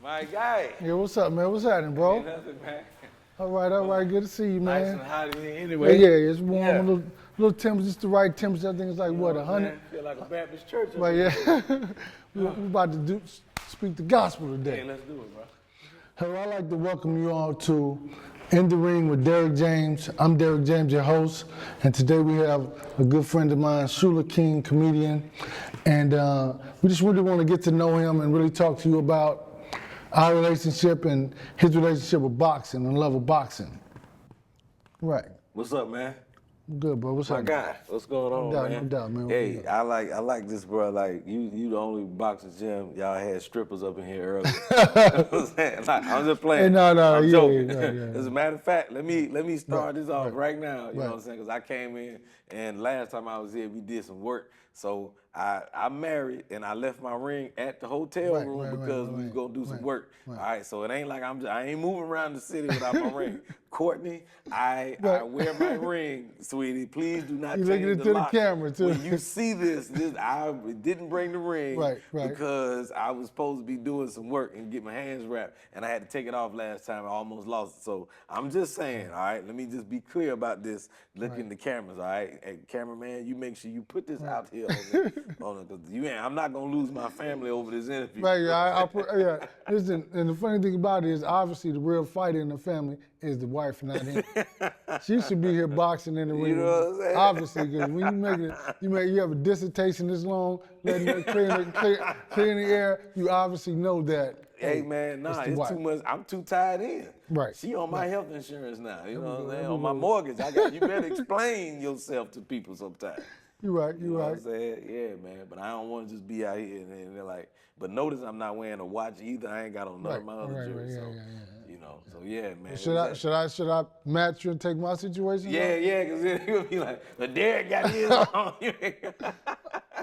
My guy. Yeah, what's up, man? What's happening, bro? Ain't nothing, man. All right. Good to see you, Nice man. and hot in here Yeah, anyway. yeah, it's warm, Yeah. a little temperature, just the right temperature. I think it's like, You what, know 100? saying? Feel like a Baptist church. Right, yeah. we about to speak the gospel Hey, today. let's do it, bro. Hello, I'd like to welcome you all to In the Ring with Derrick James. I'm Derrick James, your host, and today we have a good friend of mine, Shuler King, comedian, and we just really want to get to know him and really talk to you about our relationship and his relationship with boxing and love of boxing. Right. What's up, man? Good, bro. What's My up? guy. What's going on, No man? doubt, man. Hey, I like this, bro. Like you the only boxing gym. Y'all had strippers up in here earlier. You know what I'm saying? Like, I'm just playing. Hey, no, I'm yeah, joking. yeah. As a matter of fact, let me start this off right now. You know Right. what I'm saying? Because I came in and last time I was here, we did some work. So I married and I left my ring at the hotel room because we was gonna do some work. All right, so it ain't like I ain't moving around the city without my ring. Courtney, I wear my ring, sweetie. Please do not You change looking the into the lock. camera too. When you see this, I didn't bring the ring Right. because I was supposed to be doing some work and get my hands wrapped, and I had to take it off last time. I almost lost it. So I'm just saying, all right, let me just be clear about this. Look in the cameras, all right? Hey, cameraman, you make sure you put this out here on because I'm not gonna lose my family over this interview. Right, yeah. Listen, and the funny thing about it is, obviously, the real fighter in the family is the wife, not him. She should be here boxing in the ring. You know what I'm saying? Obviously, because when you have a dissertation this long, letting it clear in the air, you obviously know that. Hey man, nah, it's too much. I'm too tied in. Right. She on my health insurance now. You know what I'm saying? we On my go. mortgage. You better explain yourself to people sometimes. You're right. You know what I'm saying? Yeah, man. But I don't want to just be out here and they're like, but notice I'm not wearing a watch either. I ain't got on none of my other jewelry. So, you know, so yeah, man. Should I match you and take my situation? Yeah, because then you'll be like, the Derrick got his on.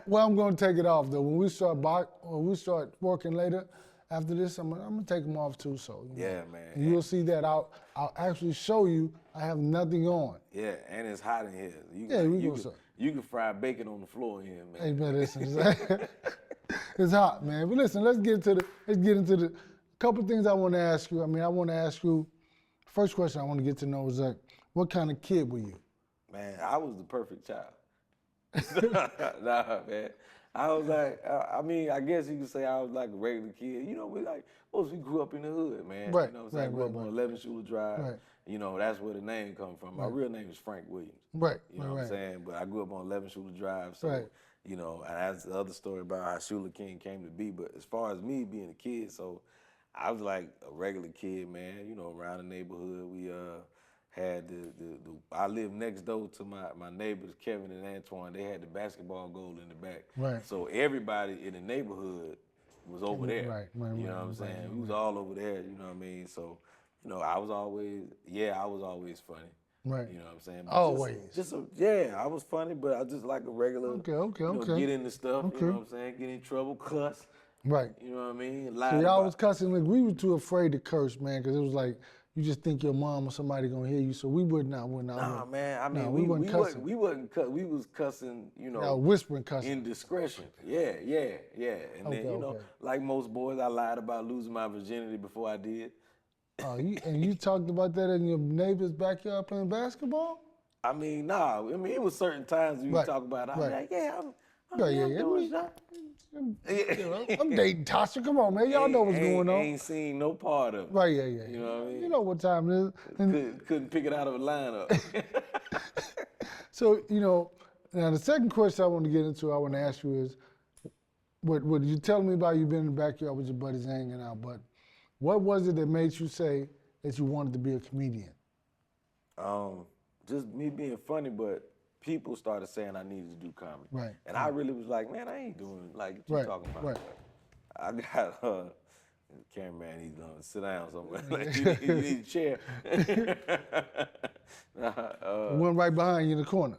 Well, I'm going to take it off though. When we start working later, after this, I'm gonna take them off too. So yeah, man. You'll see that I'll actually show you I have nothing on. Yeah, and it's hot in here. You can fry bacon on the floor in here, man. Hey man, listen, it's hot, man. But listen, let's get into the couple things I want to ask you. I mean, I want to ask you. First question I want to get to know is like, what kind of kid were you? Man, I was the perfect child. Nah, man. I was like, I mean, I guess you could say I was like a regular kid. You know, we grew up in the hood, man. Right, You know what I'm saying? I grew up on 11 Shuler Drive. Right. You know, that's where the name comes from. My real name is Frank Williams. Right. You know what I'm saying? But I grew up on 11 Shuler Drive. So, you know, and that's the other story about how Shuler King came to be. But as far as me being a kid, so I was like a regular kid, man. You know, around the neighborhood, we had I lived next door to my neighbors, Kevin and Antoine. They had the basketball goal in the back. Right. So everybody in the neighborhood was over there. Right. You know what I'm saying? We was all over there, you know what I mean? So, you know, I was always funny. Right. You know what I'm saying? But Always. I was funny, but I just like a regular, Okay. get into stuff, you know what I'm saying? Get in trouble, cuss. Right. You know what I mean? So y'all was cussing. Like, we were too afraid to curse, man, because it was like, you just think your mom or somebody gonna hear you, so we would not. Nah, man. I mean, we wasn't cussing. We was cussing, you know. Whispering cussing. Indiscretion. Yeah. And then, you know, like most boys, I lied about losing my virginity before I did. And you talked about that in your neighbor's backyard playing basketball? I mean, nah. I mean, it was certain times you talk about it. I'm like, I'm doing something. I'm dating Tasha. Come on, man. Y'all know what's going on. Ain't seen no part of it. Right, yeah. You know what I mean? You know what time it is. Couldn't pick it out of a lineup. So, you know, now the second question I want to get into, I want to ask you is, what you telling me about you being in the backyard with your buddies hanging out, but what was it that made you say that you wanted to be a comedian? Just me being funny, but people started saying I needed to do comedy. Right. And I really was like, man, I ain't doing like what you talking about. Right. I got the cameraman, he's gonna sit down somewhere. Like you need a chair. One right behind you in the corner.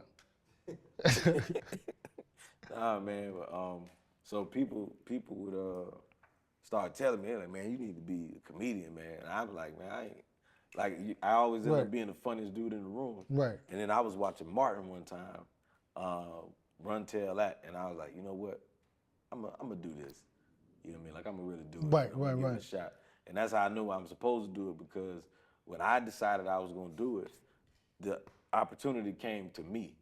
Nah, man. But, so people would start telling me, like, man, you need to be a comedian, man. And I was like, man, I ain't. Like, I always end up being the funniest dude in the room. Right. And then I was watching Martin one time, run tell that, and I was like, you know what? I'm gonna do this. You know what I mean? Like, I'm gonna really do it. Right. Give it a shot. And that's how I knew I'm supposed to do it, because when I decided I was going to do it, the opportunity came to me.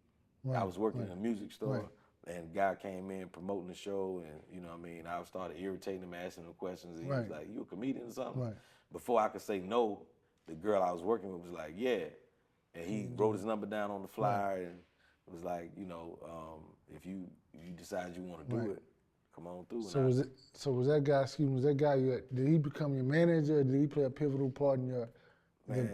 I was working in a music store, and a guy came in promoting the show, and you know what I mean, I started irritating him, asking him questions, and he was like, "You a comedian or something?" Before I could say no, the girl I was working with was like, "Yeah," and he wrote his number down on the flyer and was like, you know, if you decide you want to do it, come on through. So was that guy? Excuse me, was that guy? Did he become your manager? Or did he play a pivotal part in your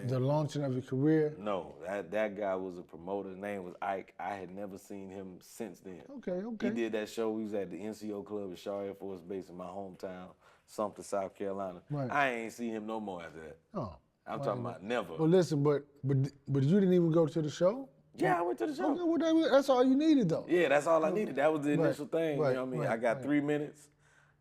the launching of your career? No, that guy was a promoter. His name was Ike. I had never seen him since then. Okay. He did that show. We was at the NCO Club at Shaw Air Force Base in my hometown, Sumter, South Carolina. I ain't seen him no more after that. Oh, I'm talking about never. Well, listen, but you didn't even go to the show? Yeah, I went to the show. Okay, well, that's all you needed, though. Yeah, that's all I needed. That was the initial thing. You know what I mean? I got 3 minutes,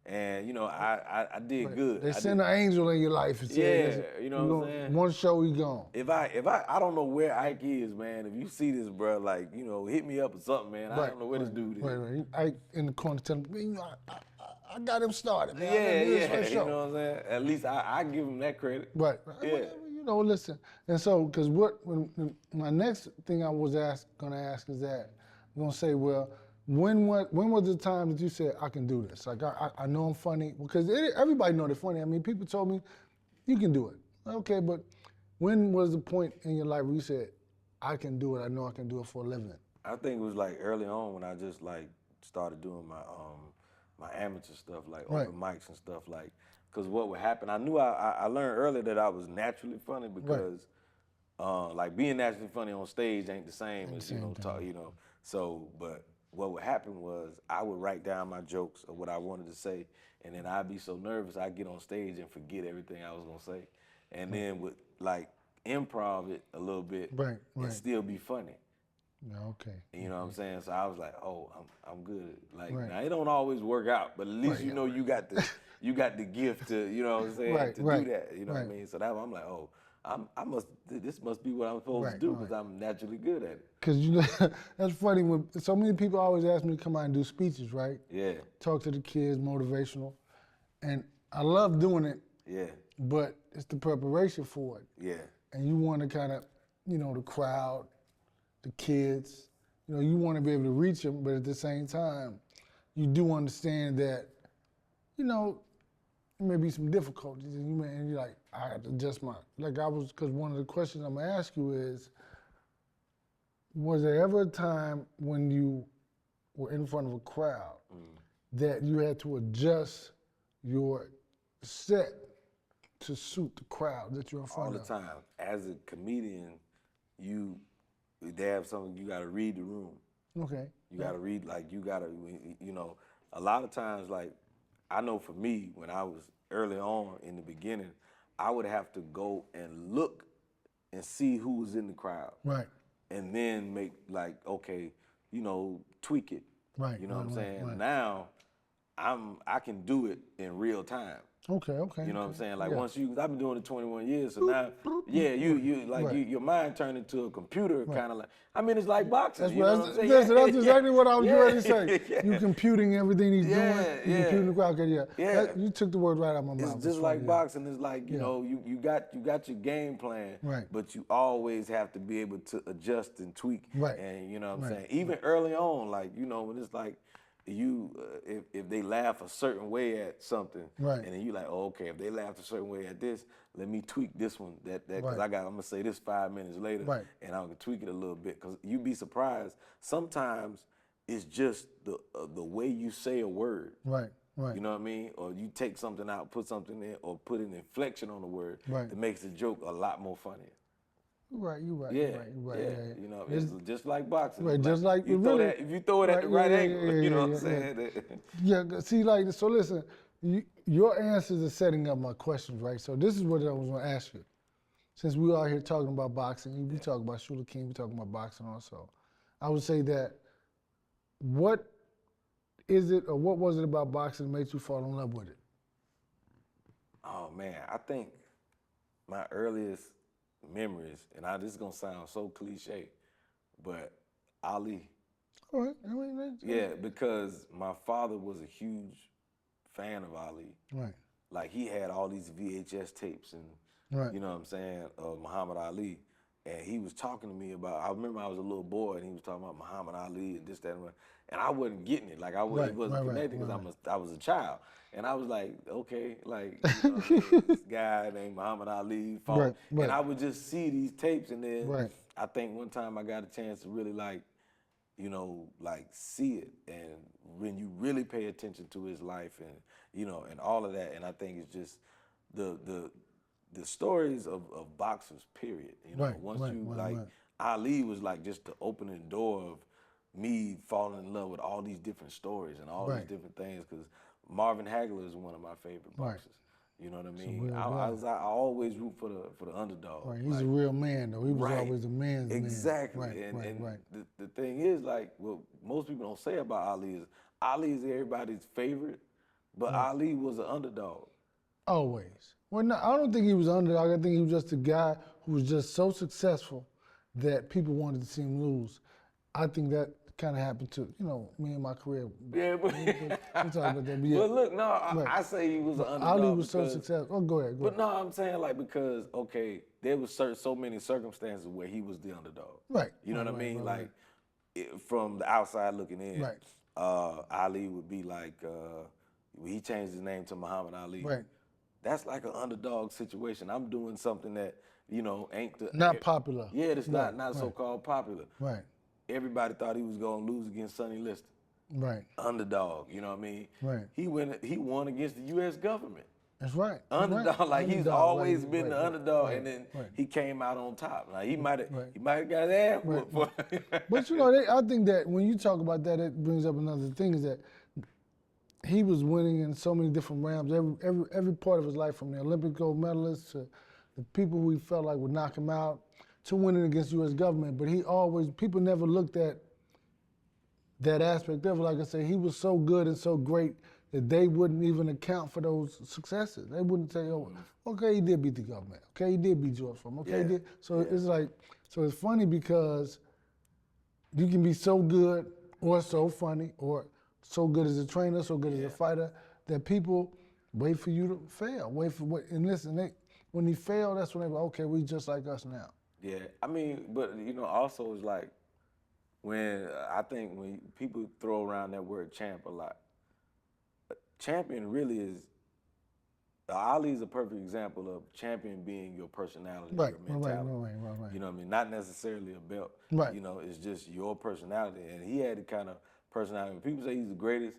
and you know, I did good. They sent an angel in your life and said, you know what I'm saying? One show, he gone. If I don't know where Ike is, man. If you see this, bro, like, you know, hit me up or something, man. I don't know where this dude is. Ike in the corner telling me, you know, I got him started, man. Yeah, you know what I'm saying? At least I give him that credit. Right. Yeah. You know, listen, and so, because my next thing I was going to ask is that, I'm going to say, well, when was the time that you said, I can do this? Like, I know I'm funny, because everybody know they're funny. I mean, people told me, you can do it. Okay, but when was the point in your life where you said, I can do it, I know I can do it for a living? I think it was like early on when I just like started doing my amateur stuff, like open mics and stuff, like, because what would happen, I knew I learned early that I was naturally funny, because like being naturally funny on stage ain't the same as, you know, talk, you know. So, but what would happen was I would write down my jokes or what I wanted to say, and then I'd be so nervous I'd get on stage and forget everything I was gonna say. And then would like improv it a little bit and still be funny. Okay. You know what I'm saying? So I was like, oh, I'm good. Like now it don't always work out, but at least you know you got the gift to, you know what I'm saying, to do that. You know what I mean? So that I'm like, oh, this must be what I'm supposed to do, because I'm naturally good at it. Because you know, that's funny, when so many people always ask me to come out and do speeches, right? Yeah. Talk to the kids, motivational. And I love doing it. Yeah. But it's the preparation for it. Yeah. And you want to kind of, you know, the crowd, the kids, you know, you want to be able to reach them, but at the same time, you do understand that, you know, there may be some difficulties, and you're like, I have to adjust because one of the questions I'm gonna ask you is, was there ever a time when you were in front of a crowd that you had to adjust your set to suit the crowd that you're in front of? All the time. As a comedian, they have something, you gotta read the room. Okay. You gotta read, like, you know, a lot of times, like, I know for me, when I was early on in the beginning, I would have to go and look and see who was in the crowd. Right. And then make, like, okay, you know, tweak it. Right. You know what I'm saying? Now, I can do it in real time. Okay. You know what I'm saying? Like once I've been doing it 21 years, so now, your mind turned into a computer, kind of like. I mean, it's like boxing. That's, you know what I'm saying? That's exactly what I was ready to say. You computing everything he's doing. You computing the crowd. Okay, you took the word right out of my mouth. It's just like boxing. It's like, you know, you got your game plan, but you always have to be able to adjust and tweak. Right. And you know what I'm saying? Even early on, like, you know, when it's like, if they laugh a certain way at something, and then you like, oh, okay, if they laughed a certain way at this, let me tweak this one, because I'm gonna say this 5 minutes later, and I'm gonna tweak it a little bit, because you'd be surprised. Sometimes it's just the way you say a word. Right. You know what I mean? Or you take something out, put something in, or put an inflection on the word that makes the joke a lot more funnier. You're right. Yeah. You know, it's just like boxing. Right, just like you throw that, if you throw it at the right angle, you know what I'm saying? Yeah, see, like, so listen, your answers are setting up my questions, right? So this is what I was gonna ask you. Since we are here talking about boxing, we talk about Shuler King, we talking about boxing also. I would say that, what is it, or what was it about boxing that made you fall in love with it? Oh man, I think my earliest memories, and this is gonna sound so cliche, but Ali. All right. I mean, yeah, because my father was a huge fan of Ali. Right. like he had all these VHS tapes and Right. you know what I'm saying, of Muhammad Ali. And he was talking to me about, I remember I was a little boy and he was talking about Muhammad Ali and this, that, and I wasn't getting it. Like it wasn't connected because I was a child. And I was like, okay, like, you know what I mean? This guy named Muhammad Ali fought. Right, right. And I would just see these tapes and then Right. I think one time I got a chance to really like, you know, like see it. And when you really pay attention to his life and, you know, and all of that, and I think it's just the stories of boxers, period. You know, Ali was like just the opening door of me falling in love with all these different stories and all these different things. Because Marvin Hagler is one of my favorite boxers. You know what I mean? I always root for the underdog. Right, he's a real man though. He was always a man's man. Exactly. And the thing is, like, what most people don't say about Ali is everybody's favorite, but Ali was an underdog. Always. Well, no, I don't think he was an underdog. I think he was just a guy who was just so successful that people wanted to see him lose. I think that kind of happened to, you know, me and my career. Yeah, but we talk about that. But yeah. Well, look, no, I say he was an underdog. Ali was so successful. Oh, go ahead. But no, I'm saying like because there was so many circumstances where he was the underdog. Right. You know what I mean? Like from the outside looking in, Ali would be like he changed his name to Muhammad Ali. Right. That's like an underdog situation. I'm doing something that, you know, ain't not popular. Yeah, it's not so-called popular. Right. Everybody thought he was gonna lose against Sonny Liston. Right. Underdog, you know what I mean? Right. He won against the U.S. government. That's right. Underdog, like he's always been the underdog, and then he came out on top. Like he might have got his ass whooped. But you know, I think that when you talk about that, it brings up another thing is that he was winning in so many different realms. Every part of his life, from the Olympic gold medalists to the people who he felt like would knock him out, to winning against U.S. government. But people never looked at that aspect of it. Like I said, he was so good and so great that they wouldn't even account for those successes. They wouldn't say, oh, okay, he did beat the government. Okay, he did beat George Foreman. Okay, he did. So it's like, so it's funny because you can be so good or so funny or so good as a trainer, so good as a fighter, that people wait for you to fail. And listen, when he failed, that's when they go, okay, we just like us now. Yeah, I mean, but you know, also it's like I think when people throw around that word champ a lot, champion really is, Ali is a perfect example of champion being your personality, your mentality. Right. You know what I mean? Not necessarily a belt. Right. You know, it's just your personality. And he had the kind of personality. When people say he's the greatest,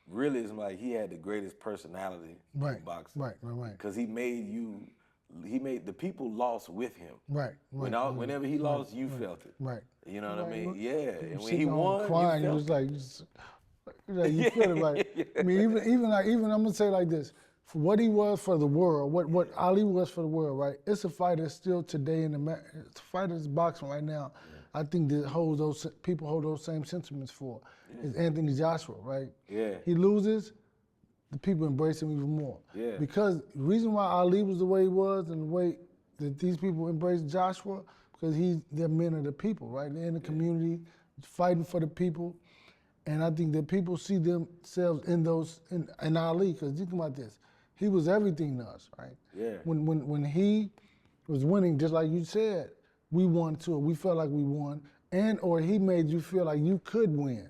really it's like he had the greatest personality in boxing. Right. Because he made the people lost with him. Right. Whenever he lost, you felt it. Right. You know what I mean? Yeah. And when he sitting won, crying, you it was felt like, you feel it, right? I mean, even I'm gonna say like this: for what he was for the world, what Ali was for the world, right? It's a fighter still today in America. It's a fighter that's boxing right now. I think that people hold those same sentiments for. Is Anthony Joshua, right? Yeah. He loses, the people embrace him even more. Yeah. Because the reason why Ali was the way he was and the way that these people embraced Joshua, because they're men of the people, right? They're in the community, fighting for the people. And I think that people see themselves in Ali, because think about this. He was everything to us, right? Yeah. When he was winning, just like you said, we won too. We felt like we won, or he made you feel like you could win.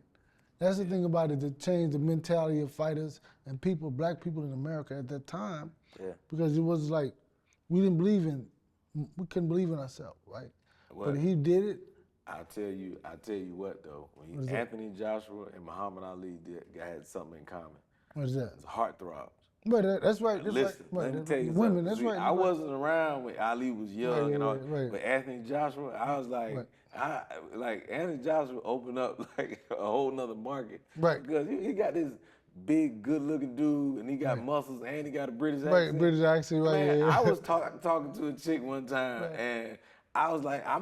That's the thing about it, to change the mentality of fighters and people, black people in America at that time. Yeah. Because it was like, we couldn't believe in ourselves, right? But he did it. I'll tell you what though. When Anthony Joshua and Muhammad Ali had something in common. What is that? It's heartthrobs. But that's right. Listen, let me tell you something. That's right. I wasn't around when Ali was young and all. But Anthony Joshua, I was like, Anthony Joshua opened up like a whole nother market. Right. Because he got this big, good-looking dude, and he got muscles, and he got a British accent. Right, British accent, right. Man, I was talking to a chick one time, and I was like, I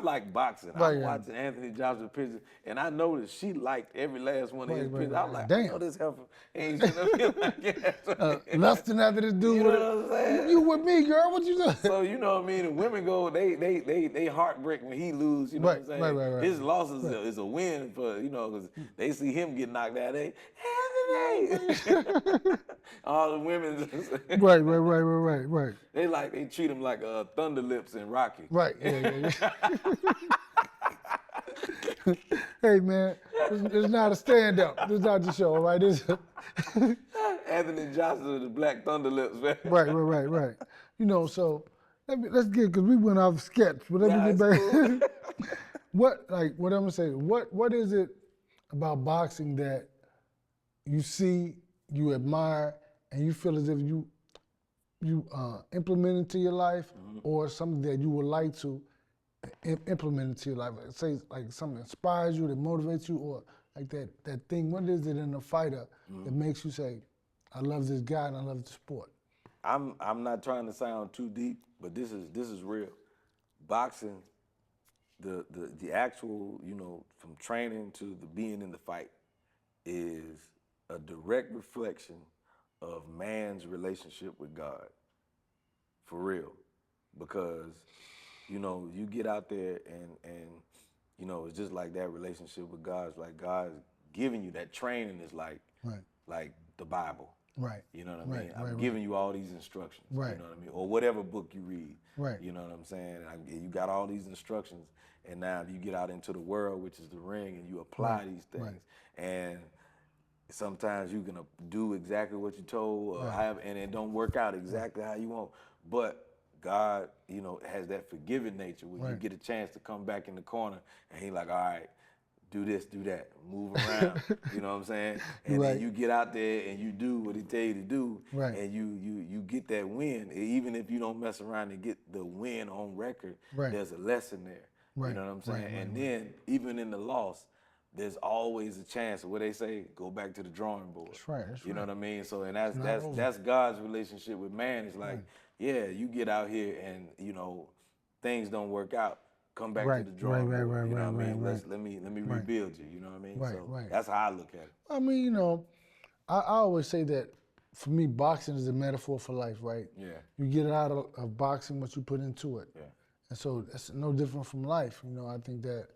like boxing. I'm watching Anthony Joshua pictures, and I noticed she liked every last one of his pictures. I was like, damn. I know this heifer ain't gonna be like that. Lusting after this dude. You know what I'm saying? You with me, girl? What you doing? So you know what I mean? And women go, they heartbreak when he lose. You know what I'm saying? Right. His loss is a win for, because they see him get knocked out. Anthony hey. All the women. Right. They treat him like Thunder Lips in Rocky. Right, yeah. Hey man, it's not a stand-up. It's not the show, right? Anthony Johnson with the Black Thunder Lips, man. Right. You know, so let's get, because we went off sketch, but let me get back. Cool. What I'm gonna say, what is it about boxing that you see, you admire, and you feel as if you implement into your life, or something that you would like to implement into your life? Say like something inspires you, that motivates you, or like that thing. What is it in a fighter that makes you say, I love this guy and I love the sport? I'm not trying to sound too deep, but this is real. Boxing, the actual, from training to the being in the fight, is a direct reflection of man's relationship with God. For real. Because, you get out there and it's just like that relationship with God. It's like God's giving you that training is like the Bible. Right. You know what I mean? I'm giving you all these instructions. Right. You know what I mean? Or whatever book you read. Right. You know what I'm saying? You got all these instructions, and now you get out into the world, which is the ring, and you apply these things. And sometimes you're gonna do exactly what you told, and it don't work out exactly how you want. But God, has that forgiving nature where you get a chance to come back in the corner, and He like, all right, do this, do that, move around. You know what I'm saying? And then you get out there and you do what He tell you to do, and you get that win. Even if you don't mess around and get the win on record, there's a lesson there. You know what I'm saying? And then even in the loss, there's always a chance. What they say, go back to the drawing board. That's right. You know what I mean? So, and that's God's relationship with man. It's like, yeah, you get out here and things don't work out. Come back to the drawing board. You know what I mean? Let me rebuild you. You know what I mean? So that's how I look at it. I mean, I always say that for me, boxing is a metaphor for life, right? Yeah. You get out of boxing what you put into it. Yeah. And so it's no different from life. I think that,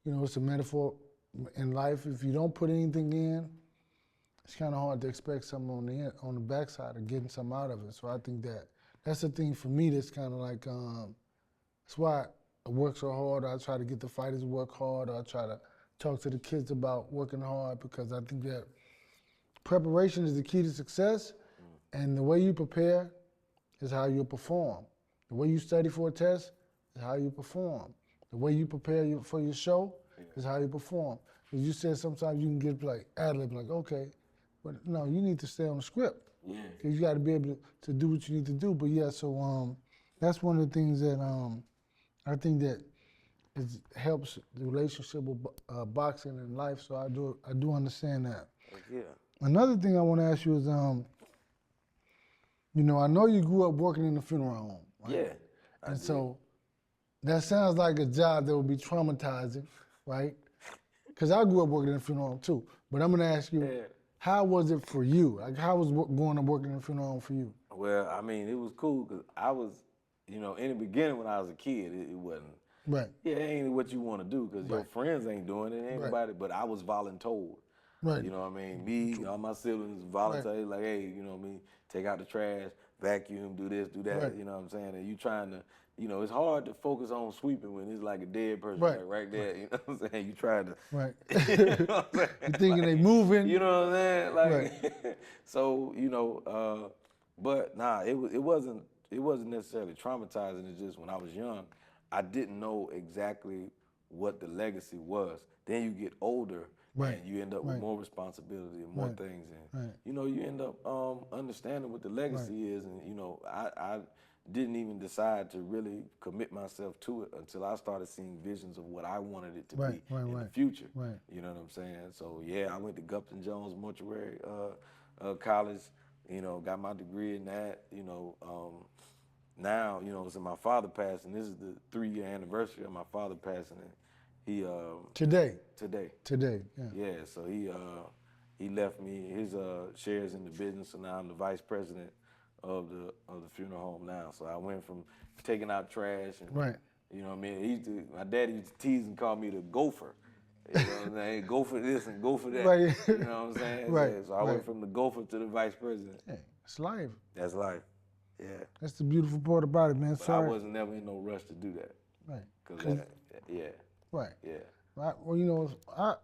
it's a metaphor in life. If you don't put anything in, it's kind of hard to expect something on the backside of getting something out of it. So I think that's the thing for me that's kind of like, that's why I work so hard. I try to get the fighters to work hard. I try to talk to the kids about working hard, because I think that preparation is the key to success, and the way you prepare is how you'll perform. The way you study for a test is how you perform. The way you prepare for your show is how you perform. Because you said sometimes you can get like ad-lib, like, okay, but no, you need to stay on the script. Yeah. Because you got to be able to do what you need to do. But yeah, so that's one of the things that I think that helps the relationship with boxing and life. So I do understand that. Yeah. Another thing I want to ask you is, I know you grew up working in the funeral home, right? Yeah. And so that sounds like a job that would be traumatizing, right? Because I grew up working in the funeral home too. But I'm going to ask you, how was it for you? Like, how was going to work in the funeral home for you? Well, I mean, it was cool because I was, in the beginning when I was a kid, it wasn't. Right. Yeah, it ain't what you want to do because your friends ain't doing it, ain't nobody. But I was voluntold. Right. You know what I mean? Me, all my siblings volunteered, like, hey, take out the trash, vacuum, do this, do that. Right. You know what I'm saying? And you trying to, it's hard to focus on sweeping when it's like a dead person right there. You know what I'm saying? You trying to. Right. You know what I'm saying? You thinking they moving. You know what I'm saying? Like, so, but nah, it wasn't necessarily traumatizing. It's just when I was young, I didn't know exactly what the legacy was. Then you get older, and you end up with more responsibility and more things, and you end up understanding what the legacy is. And I didn't even decide to really commit myself to it until I started seeing visions of what I wanted it to be in the future. Right. You know what I'm saying? So yeah, I went to Gupton Jones Mortuary College. Got my degree in that. Now, so my father passed, and this is the 3-year anniversary of my father passing. And he Today. Yeah. Yeah. So he left me his shares in the business, so now I'm the vice president of the funeral home now. So I went from taking out trash and you know what I mean. My daddy used to tease and call me the gopher. You know what I'm saying? Go for this and go for that. Right. You know what I'm saying? Right. So I went from the gopher to the vice president. Yeah, it's life. That's life. Yeah. That's the beautiful part about it, man. But I wasn't never in no rush to do that. Right. Cause yeah. Right. Yeah. Well, you know,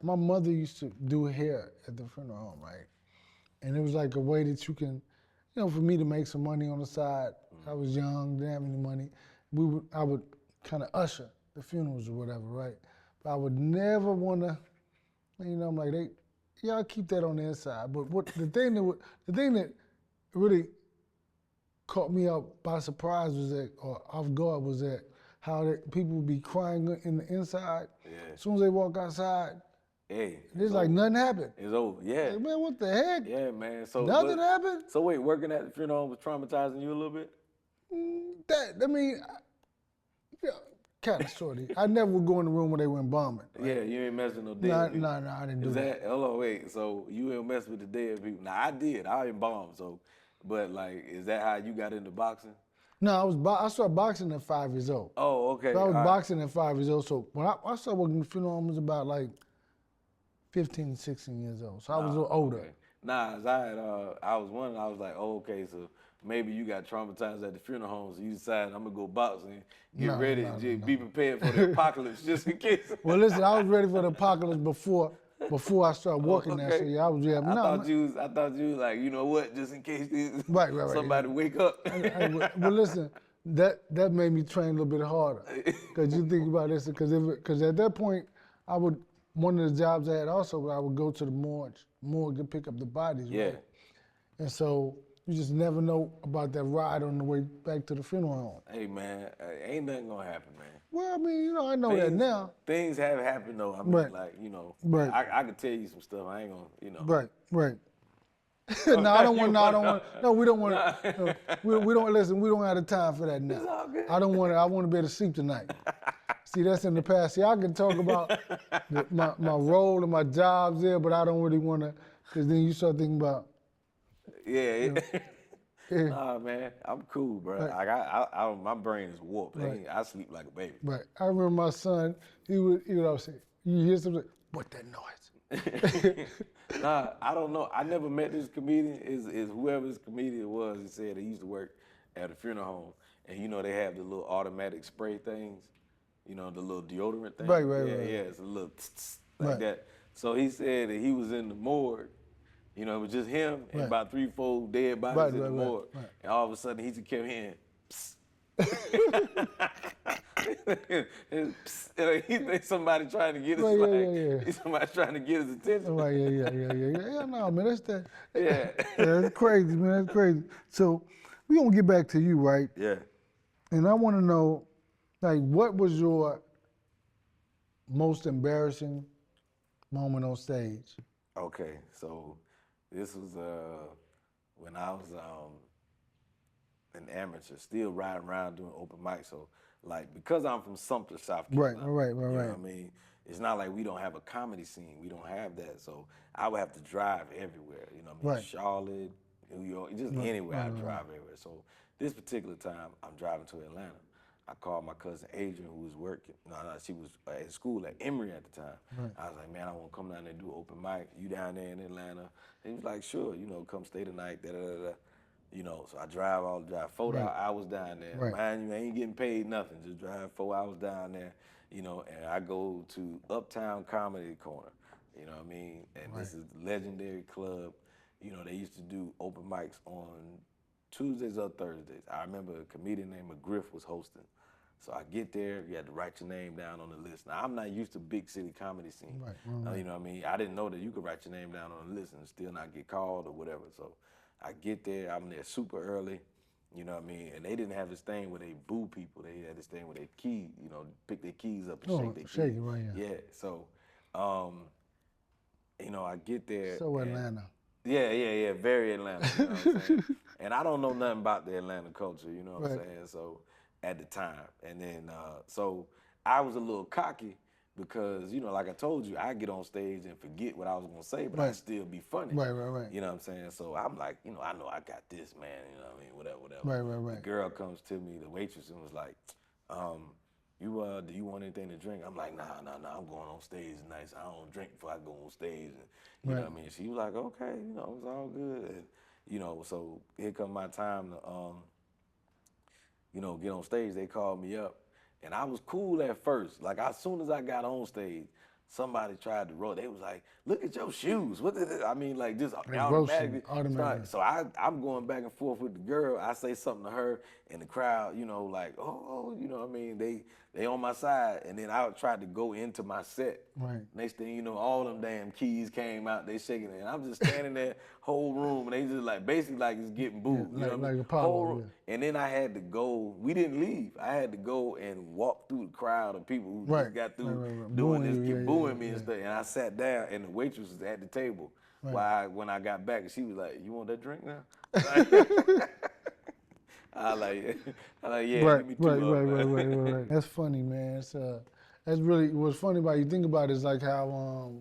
my mother used to do hair at the funeral home, right? And it was like a way that you can, you know, for me to make some money on the side. I was young, didn't have any money. I would kind of usher the funerals or whatever, right? But I would never want to, you know, I'm like, y'all keep that on the inside. But the thing that really caught me up by surprise was that, or off guard was that, how people would be crying in the inside. Yeah. As soon as they walk outside, hey, it's like nothing happened. It's over. Yeah. Like, man, what the heck? Yeah, man. So nothing happened? So wait, working at the funeral home was traumatizing you a little bit? Kind of shorty. I never would go in the room where they went bombing. Right? Yeah, you ain't messing with no dead people. No, I didn't do that. Hold on, wait. So you ain't mess with the dead people. Now I did. I ain't bombed. So, but like, is that how you got into boxing? No, I started boxing at 5 years old. Oh, okay. So I was boxing at 5 years old. So when I started working in the funeral home, I was about like 15, 16 years old. So I was a little older. Okay. Nah, I was like, oh, okay, so maybe you got traumatized at the funeral home, so you decided I'm gonna go boxing, get ready, be prepared for the apocalypse just in case. Well, listen, I was ready for the apocalypse before I started working there. So yeah, I was. Yeah, I thought you was like, you know what, just in case somebody wake up. Well, listen, that made me train a little bit harder, because you think about this, because at that point one of the jobs I had also, I would go to the morgue to pick up the bodies. Yeah. Right? And so you just never know about that ride on the way back to the funeral home. Hey man, ain't nothing gonna happen, man. Well, I mean, you know, I know that now. Things have happened though. I mean, like, you know, I could tell you some stuff. I ain't gonna, you know. Right. No, I don't want. No, we don't want. We don't listen. We don't have the time for that now. It's all good. I don't want. I want to be able to sleep tonight. See, that's in the past. See, I can talk about my role and my jobs there, but I don't really want to, because then you start thinking about. Yeah. Nah, man, I'm cool, bro. Right. Like my brain is warped. Right. I sleep like a baby. Right. I remember my son. He would say, you hear something, what that noise? Nah, I don't know. I never met this comedian. Is whoever this comedian was, he said he used to work at a funeral home, and you know they have the little automatic spray things, you know, the little deodorant thing. Right. Yeah, it's a little like that. So he said that he was in the morgue. You know, it was just him and about 3-4 dead bodies in the morgue. Right. And all of a sudden, he just kept hearing, psst. He thinks somebody trying to get his somebody trying to get his attention. Right, yeah. No, man, that's that. Yeah. That's crazy, man. That's crazy. So we're gonna get back to you, right? Yeah. And I want to know, like, what was your most embarrassing moment on stage? Okay, so this was when I was an amateur, still riding around doing open mic. So, like, because I'm from Sumter, South Carolina. Right. You know what I mean? It's not like we don't have a comedy scene. We don't have that. So I would have to drive everywhere. You know what I mean? Charlotte, New York, just anywhere I drive everywhere. So this particular time, I'm driving to Atlanta. I called my cousin Adrian, who was working. She was at school at Emory at the time. I was like, man, I want to come down there and do open mic. You down there in Atlanta? And he was like, sure, you know, come stay the night, You know, so I drive 4 hours down there. Mind you, I ain't getting paid nothing. Just drive 4 hours down there, you know, and I go to Uptown Comedy Corner. You know what I mean? And this is the legendary club. You know, they used to do open mics on Tuesdays or Thursdays. I remember a comedian named McGriff was hosting. So I get there, you had to write your name down on the list. Now, I'm not used to big city comedy scene. You know what I mean? I didn't know that you could write your name down on the list and still not get called or whatever. So I get there, I'm there super early, you know what I mean? And they didn't have this thing where they boo people. They had this thing where they key, you know, pick their keys up and shake their keys. Shake it, right, yeah. Yeah, so, you know, I get there. So Atlanta. Yeah, very Atlanta, you know what I'm saying? And I don't know nothing about the Atlanta culture, you know what I'm saying? So, at the time. And then, so I was a little cocky because, you know, like I told you, I get on stage and forget what I was going to say, but I still be funny. Right. You know what I'm saying? So I'm like, you know I got this, man, you know what I mean? Whatever. Right. The girl comes to me, the waitress, and was like, do you want anything to drink? I'm like, nah, I'm going on stage tonight. So I don't drink before I go on stage. And, you know what I mean? She was like, okay, you know, it's all good. And, you know, so here come my time to, you know, get on stage. They called me up, and I was cool at first. Like, as soon as I got on stage, somebody tried to roll. They was like, look at your shoes. What did it? I mean, like, just automatically. So I'm going back and forth with the girl. I say something to her, and the crowd, you know, like, oh, you know what I mean? They on my side, and then I tried to go into my set. Right. Next thing you know, all them damn keys came out. They shaking it, and I'm just standing there, whole room, and they just like basically like it's getting booed. Yeah, you know like what Apollo. Yeah. And then I had to go. We didn't leave. I had to go and walk through the crowd of people who just got through doing this, booing me and stuff. And I sat down, and the waitress was at the table. When I got back, she was like, "You want that drink now?" I like, yeah, give me two Right. That's funny, man. That's really what's funny about it. You think about it is like how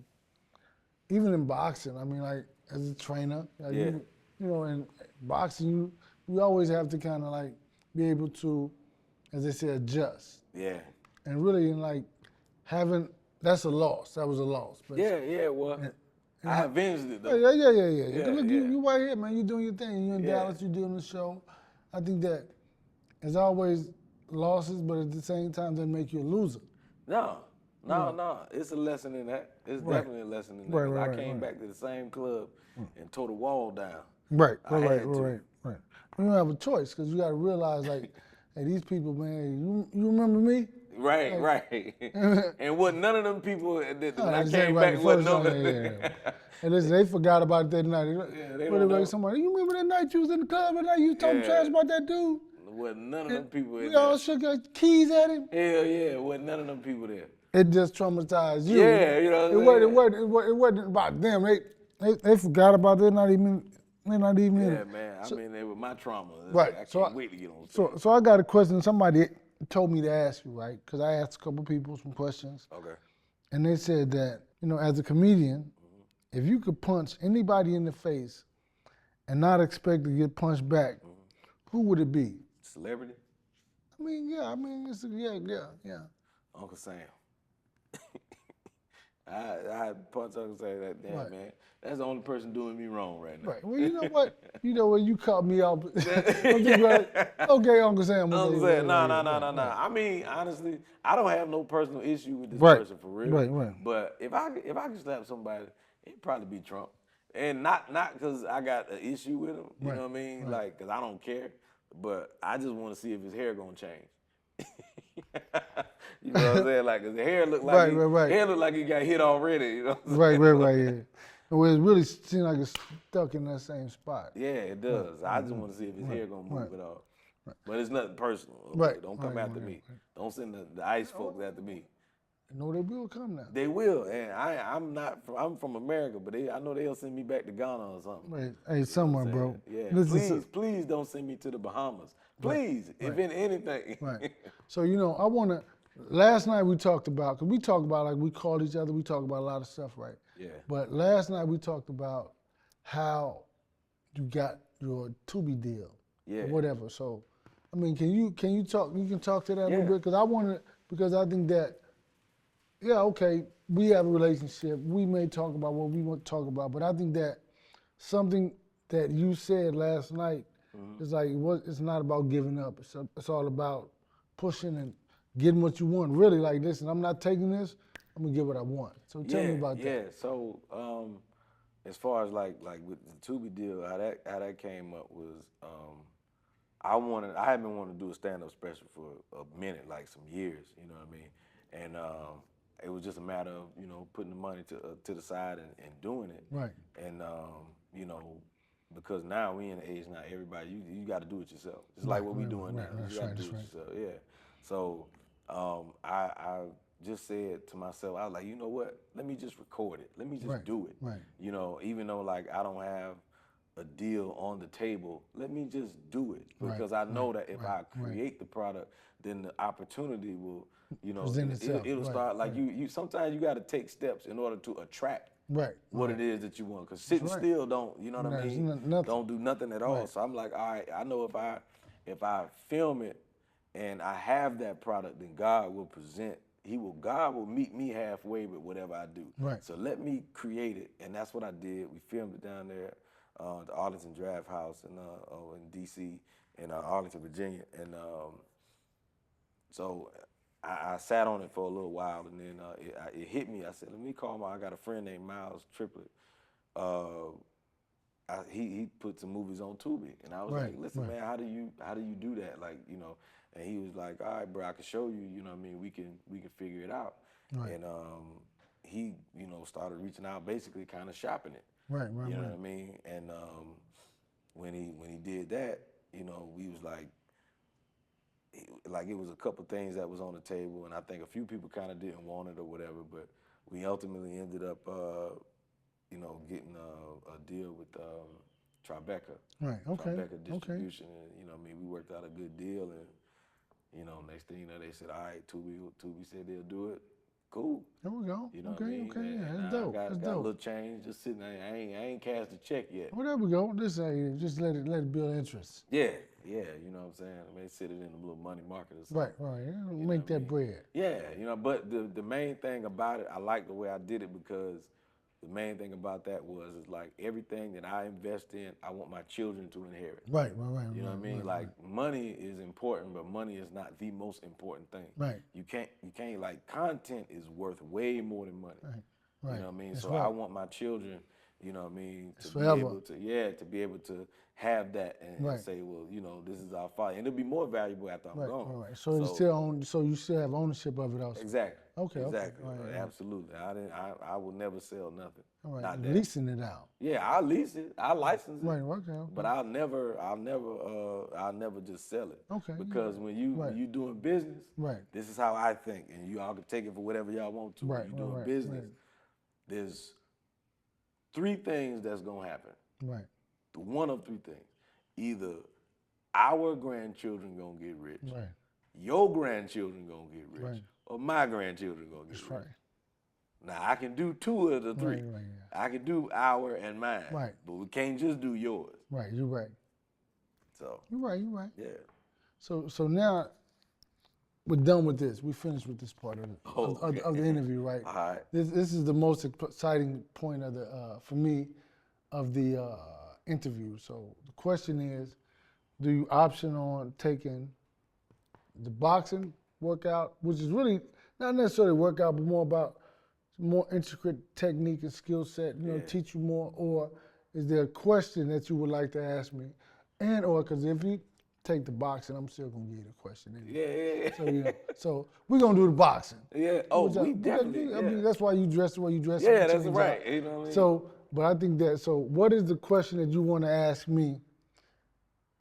even in boxing, I mean, like as a trainer, like you know, in boxing, you always have to kind of like be able to, as they say, adjust. Yeah. And really, in like that's a loss. That was a loss. But Well, I avenged it though. Yeah. Look, you right here, man. You doing your thing. You in Dallas. You doing the show. I think that there's always losses, but at the same time, they make you a loser. No. It's a lesson in that. It's definitely a lesson in that. I came back to the same club and tore the wall down. Right. You don't have a choice because you got to realize, like, hey, these people, man, you remember me? Right. And what none of them people when I came back wasn't nobody. And listen, they forgot about that night. They don't know. Somebody, you remember that night you was in the club and you told trash about that dude? Wasn't none of them people in there. We all shook our keys at him. Hell yeah, wasn't none of them people there. It just traumatized you. Yeah, you know what it wasn't about them. They forgot about it. They're not even in it. Yeah, man. I mean, they were my trauma. Right. I can't wait to get on stage. So I got a question. Somebody told me to ask you, right? Because I asked a couple people some questions. Okay. And they said that, you know, as a comedian, if you could punch anybody in the face and not expect to get punched back, who would it be? Celebrity? I mean, yeah. Uncle Sam. I punch Uncle Sam that damn man. That's the only person doing me wrong right now. Right. Well, you know what? You caught me up. Okay, Uncle Sam. Uncle Sam. No. I mean, honestly, I don't have no personal issue with this person for real. Right. But if I could slap somebody, it'd probably be Trump. And not because I got an issue with him. You know what I mean? Like, because I don't care. But I just want to see if his hair gonna change. You know what I'm saying? Like, 'cause the hair look like hair look like he got hit already. You know what I'm saying? Right. Yeah. Well, it really seems like it's stuck in that same spot. Yeah, it does. I just want to see if his hair gonna move at all. But it's nothing personal. Okay? Right. Don't come after me. Don't send the ICE folks after me. No, they will come now. They will, and I'm from America, but I know they'll send me back to Ghana or something. Right. Hey, somewhere, bro. Yeah. Please don't send me to the Bahamas. Please, if in anything. Right. So, you know, I want to. Last night we talked about, because we talked about, like, we called each other, we talked about a lot of stuff, right? Yeah. But last night we talked about how you got your Tubi deal. Yeah. Or whatever. So, I mean, can you talk? You can talk to that a little bit, because I think that. Yeah, okay, we have a relationship. We may talk about what we want to talk about, but I think that something that you said last night is like, it's not about giving up. It's all about pushing and getting what you want. Really, like, listen, I'm not taking this, I'm going to get what I want. So tell me about that. Yeah, so as far as like with the Tubi deal, how that came up was I had been wanting to do a stand-up special for a minute, like some years, you know what I mean? And it was just a matter of, you know, putting the money to the side and doing it. Right. And, you know, because now we in the age now, everybody, you got to do it yourself. It's like what we doing now. You got to do it yourself. Yeah. So I just said to myself, I was like, you know what? Let me just record it. Let me just do it. Right. You know, even though like I don't have a deal on the table, let me just do it. Because I know that if I create the product, then the opportunity will, you know, it'll start like you sometimes you got to take steps in order to attract what it is that you want. Because sitting still don't, you know what I mean? Don't do nothing at all. So I'm like, all right, I know if I film it and I have that product, then God will present. God will meet me halfway with whatever I do. Right. So let me create it, and that's what I did. We filmed it down there, the Arlington Draft House in D.C. in Arlington, Virginia, and so I sat on it for a little while, and then it hit me. I said, let me call I got a friend named Miles Triplett. He put some movies on Tubi, and I was like, listen, man, how do you do that? Like, and he was like, all right, bro, I can show you. You know what I mean? We can figure it out. Right. And he, started reaching out, basically kind of shopping it. Right. You know what I mean? And when he did that, we was like it was a couple things that was on the table, and I think a few people kind of didn't want it or whatever, but we ultimately ended up, getting a deal with Tribeca. Right. Okay. Tribeca Distribution, and we worked out a good deal, and next thing you know, they said, all right, Tubi said they'll do it. Cool. There we go. You know okay. what I mean? Okay. And Yeah, that's dope. got That's a dope. little change just sitting there. I ain't cashed the check yet. Well, there we go. Just let it build interest. Yeah, you know what I'm saying? I may sit it in a little money market or something. Right. Yeah, make that bread. Yeah, but the main thing about it, I like the way I did it because the main thing about that is like everything that I invest in, I want my children to inherit. Right. You know what I mean? Like money is important, but money is not the most important thing. Right. You can't like content is worth way more than money. Right. You know what I mean? That's So right. I want my children, you know what I mean, to forever. be able to have that and say, well, this is our father, and it'll be more valuable after I'm gone. Right. So you still have ownership of it also. Exactly. Okay. Exactly. Right. Absolutely. I will never sell nothing. All right. Not that. Leasing it out. Yeah, I'll lease it. I'll license it. Right. Okay. But I'll never just sell it. Okay. Because when you doing business, this is how I think, and you all can take it for whatever y'all want to. Right. When you doing business, there's three things that's gonna happen. Right. One of three things. Either our grandchildren gonna get rich, your grandchildren gonna get rich, or my grandchildren gonna get rich. Right. Now I can do two of the three. Right. I can do our and mine. Right. But we can't just do yours. Right. You're right. So. You're right. Yeah. So now we're done with this. We finished with this part of the interview, right? All right. This is the most exciting point of for me of the interview. So the question is, do you option on taking the boxing workout, which is really not necessarily workout, but more about more intricate technique and skill set, teach you more, or is there a question that you would like to ask me? Or because if you take the boxing, I'm still gonna give you the question anyway. Yeah. So we're gonna do the boxing. Yeah. Oh, we definitely. I mean, that's why you dress the way you dress. Yeah, that's right. You know what I mean? So, but I think that. So, what is the question that you want to ask me?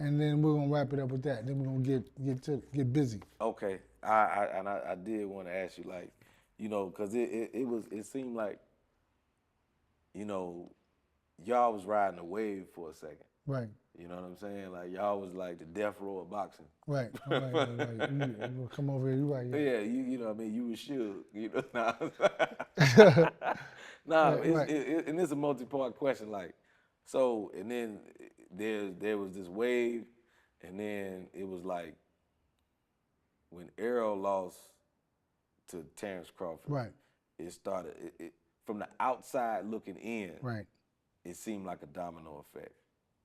And then we're gonna wrap it up with that. Then we're gonna get busy. Okay. I did want to ask you, like, because it seemed like, y'all was riding a wave for a second. Right. You know what I'm saying? Like y'all was like the death row of boxing. Right. You come over here. You right. Yeah. You know what I mean? You was shook. And it's a multi-part question. Like, so, and then there was this wave, and then it was like when Errol lost to Terrence Crawford. Right. It started. From the outside looking in. Right. It seemed like a domino effect.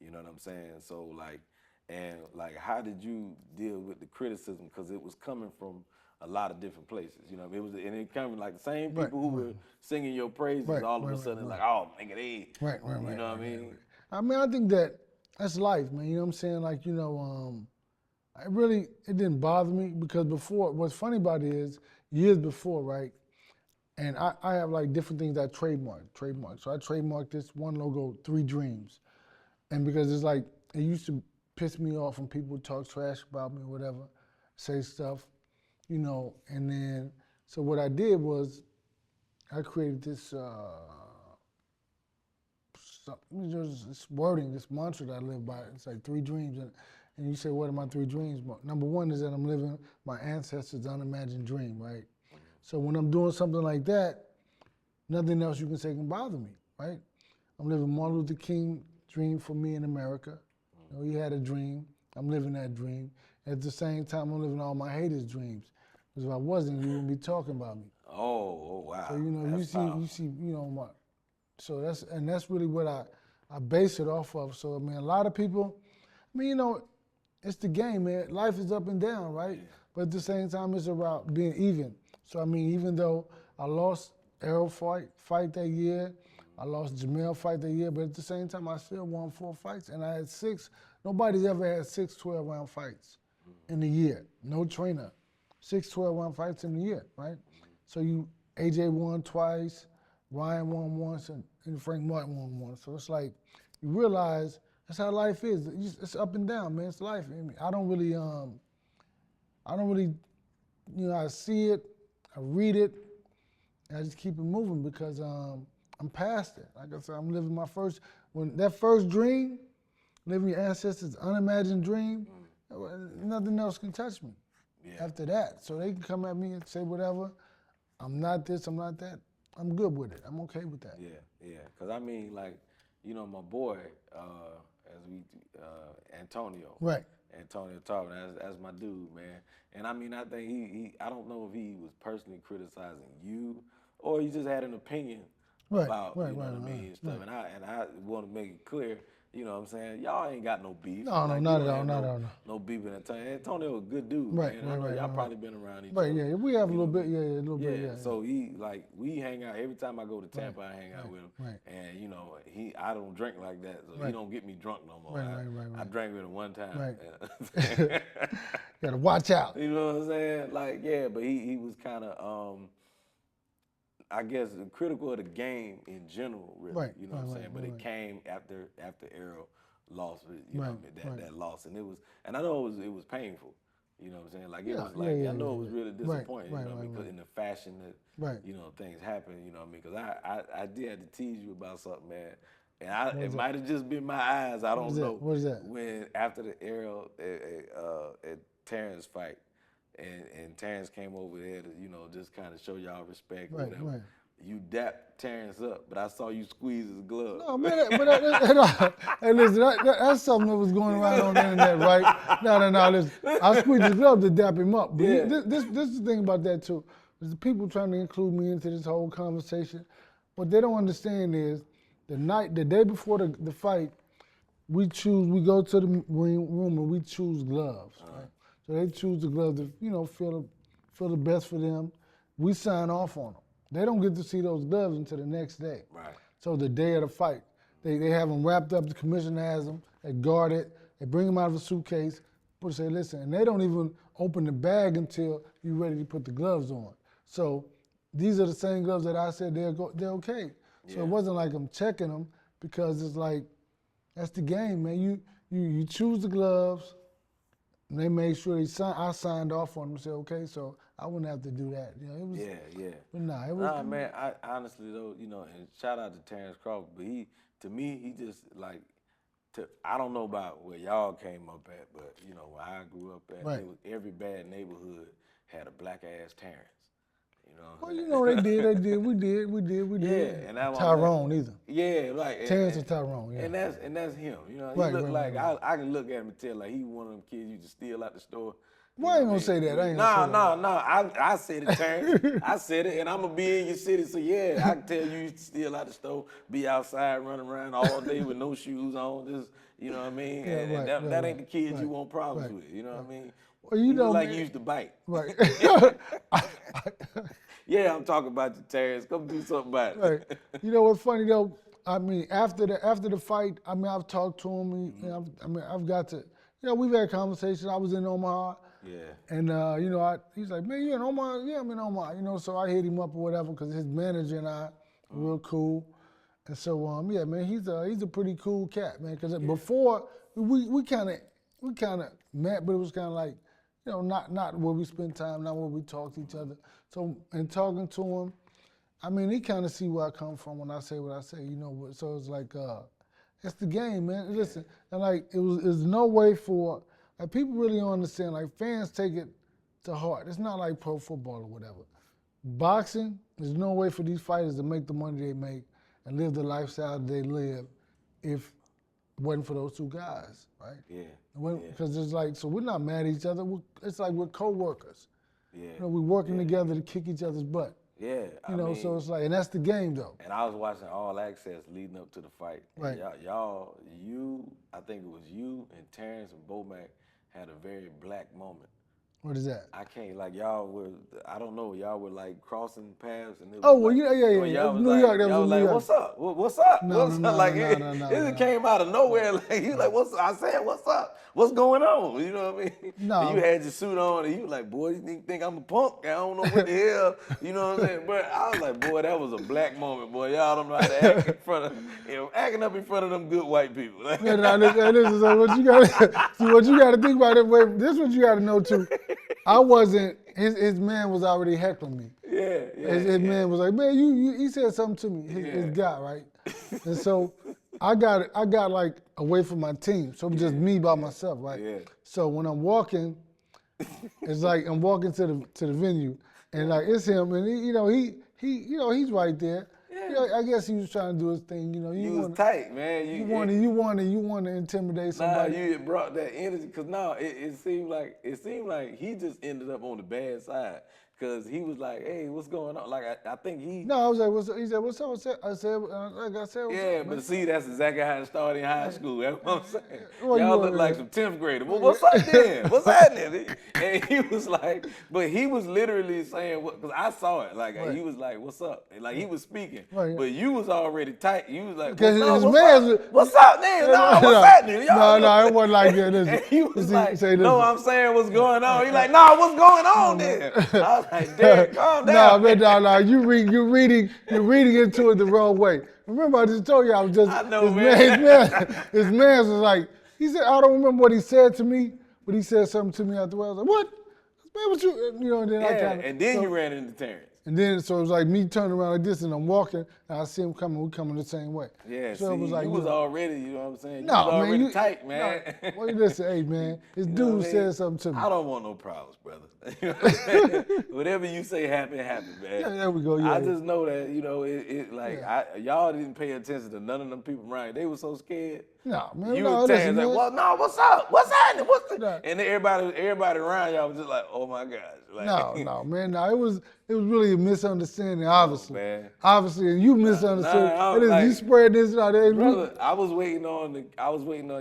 You know what I'm saying? So how did you deal with the criticism? Because it was coming from a lot of different places. You know, it coming like the same people who were singing your praises. All of a sudden, like, oh, nigga, they. Right. You know what I mean? Right. I mean, I think that's life, man. You know what I'm saying? Like, it didn't bother me because before. What's funny about it is years before, right? And I have like different things I trademark. So I trademarked this one logo, 3 Dreams. And because it's like, it used to piss me off when people talk trash about me or whatever, say stuff, and then, so what I did was, I created this wording, this mantra that I live by. It's like 3 dreams. And you say, what are my 3 dreams? Number 1 is that I'm living my ancestors' unimagined dream, right? So when I'm doing something like that, nothing else you can say can bother me, right? I'm living Martin Luther King dream for me in America. He had a dream. I'm living that dream. At the same time, I'm living all my haters' dreams. Because if I wasn't, you wouldn't be talking about me. Oh wow. So, you know, That's powerful. you see, so that's really what I base it off of. So, I mean, a lot of people, I mean, you know, it's the game, man. Life is up and down, right? Yeah. But at the same time, it's about being even. So, I mean, even though I lost Errol fight that year, I lost Jamel fight that year, but at the same time, I still won 4 fights, and I had 6. Nobody's ever had 6 12-round fights in a year. No trainer. 6 12-round fights in a year, right? So AJ won twice, Ryan won once, and Frank Martin won once. So it's like, you realize that's how life is. It's up and down, man. It's life. I mean, I don't really, you know, I see it, I read it, and I just keep it moving because I'm past it. Like I said, I'm living my first dream, living your ancestors' unimagined dream, nothing else can touch me after that. So they can come at me and say whatever. I'm not this, I'm not that. I'm good with it. I'm okay with that. Yeah. Cause I mean, like, you know, my boy, Antonio. Right. Antonio Tarver, that's my dude, man. And I mean, I think I don't know if he was personally criticizing you or he just had an opinion about, you know what I mean, and stuff. Right. And I want to make it clear, you know what I'm saying, y'all ain't got no beef. No, like, not at all, no beef in Antonio. Antonio a good dude, right, man. I know y'all probably been around each other. Right, yeah, we have a little bit, a little bit, yeah. So we hang out every time I go to Tampa. I hang out with him, and you know, I don't drink like that, so he don't get me drunk no more. I drank with him one time. Right. Gotta watch out. You know what I'm saying? Like, yeah, but he was kind of, I guess, critical of the game in general, really. You know what I'm saying? But it came after Errol lost, you know, that loss, and I know it was painful. You know what I'm saying? Like, it was like, I know it was really disappointing, you know, because in the fashion that, you know, things happen, you know what I mean? Because I did have to tease you about something, man. And it might have just been my eyes. I don't know. What is that? When after the Errol Terrence fight, and Terrence came over there to, you know, just kind of show y'all respect, or whatever. Right. You dapped Terrence up, but I saw you squeeze his glove. No, man, hey, listen, that's something that was going around on the internet, right? No, listen, I squeezed his glove to dap him up. But this is the thing about that, too. There's the people trying to include me into this whole conversation. What they don't understand is the day before the fight, we go to the room and we choose gloves, right? So they choose the gloves that, you know, feel the best for them. We sign off on them. They don't get to see those gloves until the next day. Right. So the day of the fight, they have them wrapped up. The commissioner has them. They guard it. They bring them out of a suitcase. People say, listen, and they don't even open the bag until you're ready to put the gloves on. So these are the same gloves that I said they're okay. So it wasn't like I'm checking them because it's like, that's the game, man. You choose the gloves. And they made sure I signed off on them and said, okay, so I wouldn't have to do that. You know, it was, But it was. Man, I honestly though, you know, and shout out to Terrence Crawford, but to me, he just like, I don't know about where y'all came up at, but you know, where I grew up at, every bad neighborhood had a black ass Terrence. You know. Well, you know, they did. We did. Yeah, and that Tyrone either. Yeah, like Terrence and Tyrone. Yeah. And that's him. You know, he look like I can look at him and tell like he one of them kids you just steal out the store. Well, I ain't gonna say that. I said it, Terrence. I said it, and I'm gonna be in your city, so yeah, I can tell you steal out the store, be outside running around all day with no shoes on, just you know what I mean. And that ain't the kids you want problems with. You know what I mean. Well, you know, like you used to bite. Right. Yeah, I'm talking about you, Terrence. Come do something about it. Right. You know what's funny though? I mean, after the fight, I mean, I've talked to him. I've got to, you know, we've had conversations. I was in Omaha. Yeah. And you know, he's like, man, you in Omaha? Yeah, I'm in Omaha. You know, so I hit him up or whatever because his manager and I are real cool. And so yeah, man, he's a pretty cool cat, man. Because before we kind of met, but it was kind of like, you know, not where we spend time, not where we talk to each other. So in talking to him, I mean, he kind of see where I come from when I say what I say, you know. So it's like, it's the game, man. Listen, and like there's no way for like people really don't understand. Like fans take it to heart. It's not like pro football or whatever. Boxing, there's no way for these fighters to make the money they make and live the lifestyle they live if wasn't for those two guys, right? Yeah. Because it's like, so we're not mad at each other. It's like we're co-workers. Yeah. You know, we're working together to kick each other's butt. Yeah. You know, so it's like, and that's the game though. And I was watching All Access leading up to the fight. Right. I think it was you and Terrence and Bomac had a very black moment. What is that? I can't, like, I don't know, y'all were like crossing paths and it was Oh, well, like, yeah. Y'all was New like, York, that y'all was was in New like, York. what's up? What's up? No, Like, no. it came out of nowhere. Like, you like, what's up? I said, what's up? What's going on? You know what I mean? No. And you had your suit on and you like, boy, you think I'm a punk? I don't know what the hell. You know what I'm saying? But I was like, boy, that was a black moment, boy. Y'all don't know how to act in front of, acting up in front of them good white people. Yeah, this is what you got. See, what you got to think about it. This is what you got to know too. I wasn't. His man was already heckling me. Yeah. His man was like, man, he said something to me. His guy, right? And so I got like away from my team, so it was just me by myself, right? Yeah. So when I'm walking, it's like I'm walking to the venue, and like it's him, and he's right there. Yeah. You know, I guess he was trying to do his thing. You know, You was tight, man. you want to intimidate somebody. Nah, you had brought that energy, cause it seemed like he just ended up on the bad side, cause he was like, hey, what's going on? Like I think he. No, I was like, he said, what's up? I said, what's Yeah, up, but man? see, that's exactly how it started in high school. That's what I'm saying. Well, Y'all look like some 10th graders. Well, what's up then? What's happening? And he was like, but he was literally saying, because I saw it. Like, he was like, what's up? And like, he was speaking. Right. But you was already tight. You was like, Because well, his what's man's up? What's up then? No, what's happening? No, it wasn't like that. And he was like, say no, I'm saying what's going on. He's like, no, what's going on then? I was like, Derrick, calm down. No, you're reading into it the wrong way. Remember, I just told you I was just. I know, His man was like, he said, I don't remember what he said to me, but he said something to me afterwards. I was like, what? Man, what you? And then and then you ran into Terrence. And then, so it was like me turning around like this, and I'm walking, and I see him coming. We coming the same way. Yeah, so see, it was like, you was already, you know what I'm saying? You no, was already man, tight, man. No, well, listen, hey, man, this You know dude what I mean? said something to me. I don't want no problems, brother. You know what I'm saying? Whatever you say happen, man. Yeah, there we go. I just know that, y'all didn't pay attention to none of them people around. They were so scared. No, man, You no, was listen, saying like, man. well, no, what's up? What's happening? No. And then everybody around y'all was just like, oh my gosh. Like, No, man, no. It was really a misunderstanding, obviously. man. Obviously, and you misunderstood. I It was is, like, you spread this out there. brother, I was waiting on,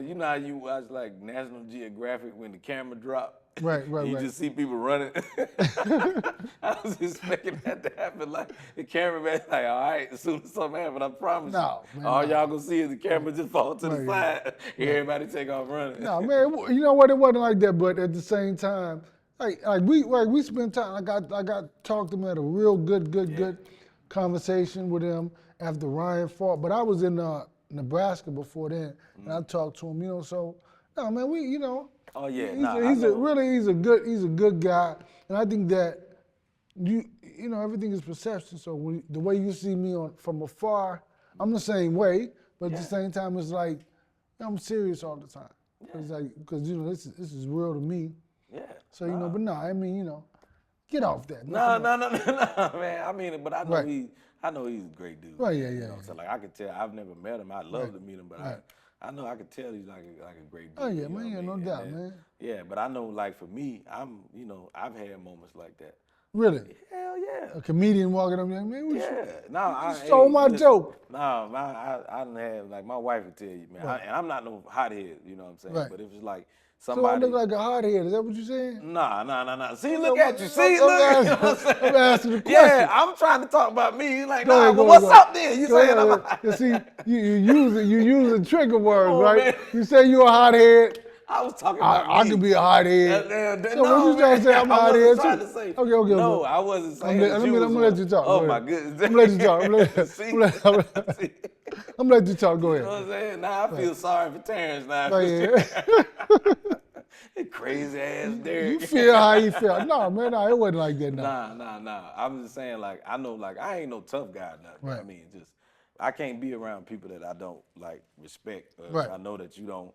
you know how you watch like National Geographic when the camera dropped? Right. You just see people running. I was expecting that to happen. Like the cameraman, like, all right, as soon as something happens, I promise you. All y'all gonna see is the camera just fall to the side. Everybody take off running. No, man, you know what? It wasn't like that, but at the same time, we spent time. I got talked to him, had a real good conversation with him after Ryan fought. But I was in Nebraska before then, and I talked to him. You know, so no, man, Oh yeah, he's a good guy, and I think that everything is perception. So the way you see me from afar, I'm the same way, but at the same time, it's like I'm serious all the time. Yeah. It's like because this is real to me. Yeah. So but no, I mean get off that. No, man. I mean, but I know I know he's a great dude. Right, yeah. You know, so like I could tell, I've never met him. I'd love to meet him, but I know I could tell he's like a great dude. Oh yeah, man, no doubt, man. Yeah, but I know like for me, I've had moments like that. Really? Hell yeah. A comedian walking up there, man. I stole my joke. No, I didn't have, like, my wife would tell you, man. Right. And I'm not no hothead, you know what I'm saying? Right. But if it's like So I somebody. look like a hothead. Is that what you're saying? Nah. See, look at you. See, look. You know what I'm saying? I'm asking the question. Yeah, I'm trying to talk about me. You're like, Go ahead, what's up then? You saying I'm a You see, you using trigger words, on, right? man. You say you're a hothead. I was talking about I me. could be a hothead. So what you trying to say? I'm a hothead trying too. to say. Okay. No, I wasn't saying I'm gonna let you talk. Oh Go my ahead. goodness. I'm gonna let you talk. See? I'm gonna let you talk. Go You know ahead. what I'm saying? Now I feel sorry for Terrence now. Crazy ass Derrick. You feel how you feel. No, man, it wasn't like that. No. Nah. I'm just saying, like, I know, like, I ain't no tough guy or nothing. Right. I mean, I can't be around people that I don't, like, respect. Right. I know that you don't,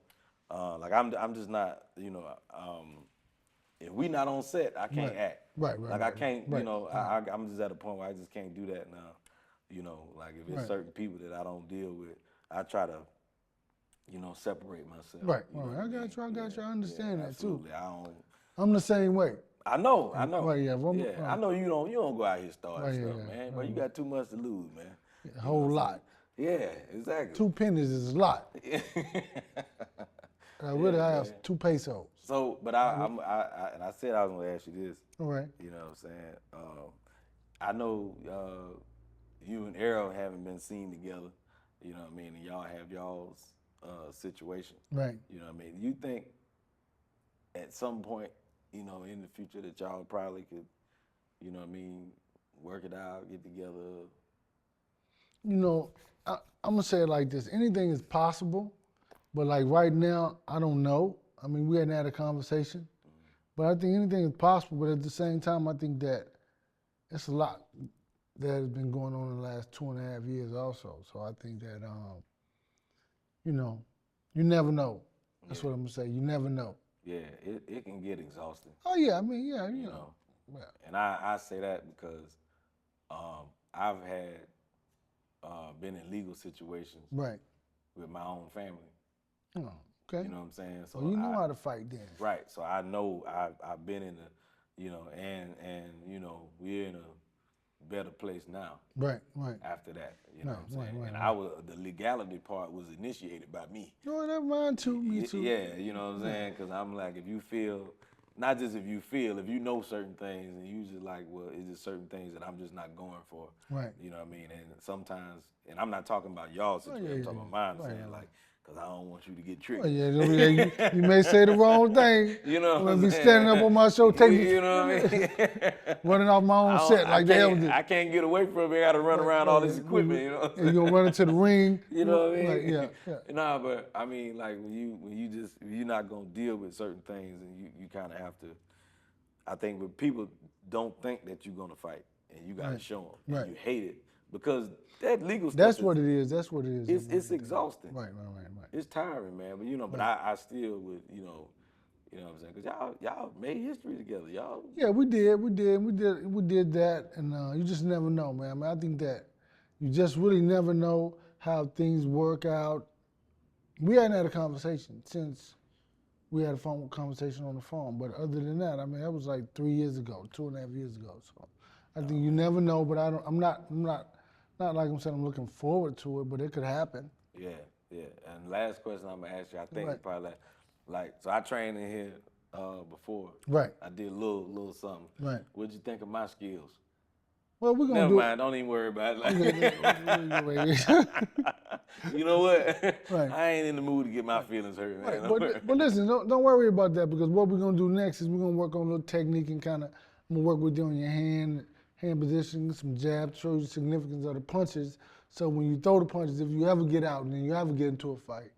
like, I'm just not, if we not on set, I can't act. Right. Like, I can't, right. I'm just at a point where I just can't do that now. Like, if it's certain people that I don't deal with, I try to separate myself. Right. I got you. I got you. I understand that absolutely. too. I don't. I'm the same way. I know. Right, yeah, I know you don't go out here starting stuff, yeah, man. But you got too much to lose, man. A whole lot. Yeah, exactly. 2 pennies is a lot. I have 2 pesos. So, but I said I was gonna ask you this. All right. You know what I'm saying? I know you and Errol haven't been seen together. You know what I mean? And y'all have y'all's situation. Right. You know what I mean? You think at some point, in the future that y'all probably could, work it out, get together? I'm gonna say it like this: anything is possible, but like right now, I don't know. I mean, we hadn't had a conversation, but I think anything is possible. But at the same time, I think that it's a lot that has been going on in the last 2.5 years also. So I think that, you never know. That's what I'm gonna say. You never know. Yeah, it can get exhausting. Oh yeah, I mean, yeah, you know. Yeah. And I say that because I've had been in legal situations Right. with my own family. Oh, okay. You know what I'm saying? So you know how to fight then. Right. So I know I've been in and we're in a better place now. Right. After that, you know what I'm saying? Right. And the legality part was initiated by me. No, that's mine too. Me too. Yeah, you know what I'm saying? Because I'm like, if you feel, not just if you feel, if you know certain things, and you just like, well, it's just certain things that I'm just not going for. Right. You know what I mean? And sometimes, and I'm not talking about y'all situation, I'm talking about mine. I'm saying like, because I don't want you to get tricked. Oh, yeah, you may say the wrong thing. You know, I'm gonna be standing up on my show, taking, you know what I mean, running off my own set like the hell did. I can't get away from it. I got to run around all this equipment. You know, what I'm and you're gonna run into the ring. You know what I mean? Like, yeah. Nah, but I mean, like when you're not gonna deal with certain things, and you kind of have to. I think when people don't think that you're gonna fight, and you gotta show them, and you hate it because that legal stuff. That's what it is. That's what it is. It's exhausting. Right. It's tiring, man. But but I still would, you know what I'm saying? Because y'all made history together, y'all. Yeah, we did that, and you just never know, man. I mean, I think that you just really never know how things work out. We hadn't had a conversation since we had a phone conversation on the phone, but other than that, I mean, that was like 3 years ago, 2.5 years ago. So I think you never know, but I'm not like I'm saying I'm looking forward to it, but it could happen. Yeah. And last question I'm gonna ask you, I think it's probably like so I trained in here before. Right. I did a little something. Right. What'd you think of my skills? Well, we're gonna Never mind. Don't even worry about it. You know what? Right. I ain't in the mood to get my feelings hurt, man. Right. But listen, don't worry about that, because what we're gonna do next is we're gonna work on a little technique and I'm gonna work with you on your hand positioning, some jabs, show you the significance of the punches. So when you throw the punches, if you ever get out and then you ever get into a fight,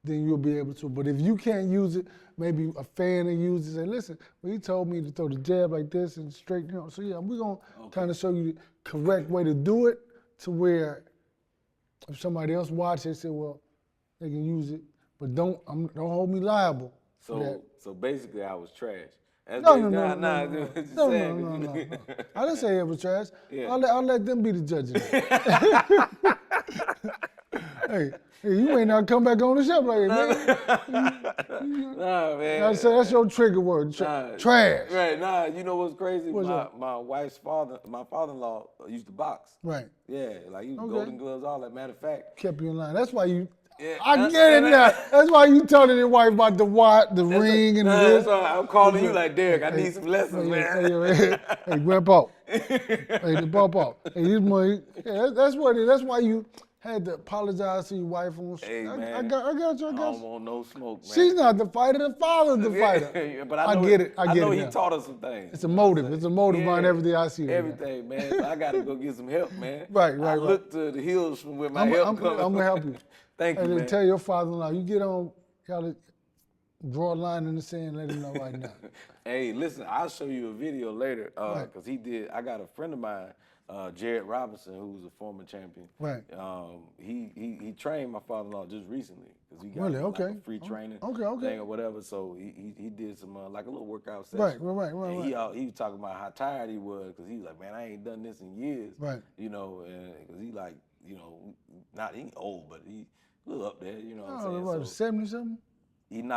then you'll be able to. But if you can't use it, maybe a fan will use it. Say, listen, well, he told me to throw the jab like this and straight, So yeah, we're gonna kind of show you the correct way to do it, to where if somebody else watches, they say, well, they can use it, but don't hold me liable. So basically, I was trash. No. I didn't say it was trash. Yeah. I'll let them be the judges. Hey, you may not come back on the show like that, man. Nah, man. That's your trigger word. Trash. Right. Nah, you know what's crazy? My wife's my father-in-law used to box. Right. Yeah, like he was Golden Gloves, all that. Matter of fact. Kept you in line. That's why you. Yeah, I get it now. That's why you telling your wife about the ring and this. That's why I'm calling you like, Derrick, I need some lessons, man. Hey, Grandpa. Hey, the Papa. Hey, this money. Yeah, that's what it is. That's why you had to apologize to your wife. Hey, man. I got you. I don't want no smoke, man. She's not the fighter. The father's the fighter. But I get it. I know he taught us some things. It's a motive. It's a motive behind everything I see. Everything, man. So I got to go get some help, man. Right. I look to the hills from where my help comes. I'm going to help you. Thank you, man. Tell your father-in-law, you get on, y'all draw a line in the sand, let him know right now. Hey, listen, I'll show you a video later, because I got a friend of mine, Jared Robinson, who's a former champion. Right. He trained my father-in-law just recently, because he got like a free training thing or whatever. So he did some like a little workout session. Right. And he was talking about how tired he was, because he was like, man, I ain't done this in years. Right. You know, and because he like, you know, not he old, but he a little up there, you know what I'm Oh, saying? about 70 something? He in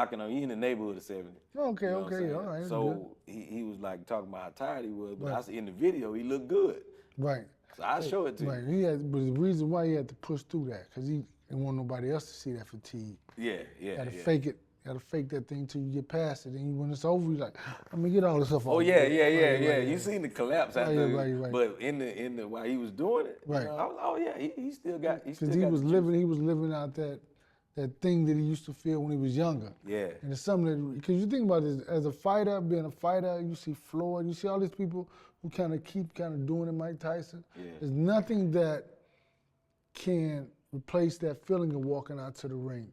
the neighborhood of 70. Okay, You know okay, all right. So he was like talking about how tired he was, but I see in the video he looked good. Right. So I show it to you. Right. But the reason why he had to push through that, because he didn't want nobody else to see that fatigue. Yeah. Gotta fake it. Gotta fake that thing till you get past it. And when it's over, you're like, let me get all this stuff off. Oh yeah. You seen the collapse after, right. but in the while he was doing it, right. You know, I was, oh yeah, he still got. Because he was living out that thing that he used to feel when he was younger. Yeah. And it's something that, because you think about it, as a fighter, being a fighter, you see Floyd, you see all these people who kind of keep doing it, Mike Tyson. Yeah. There's nothing that can replace that feeling of walking out to the ring,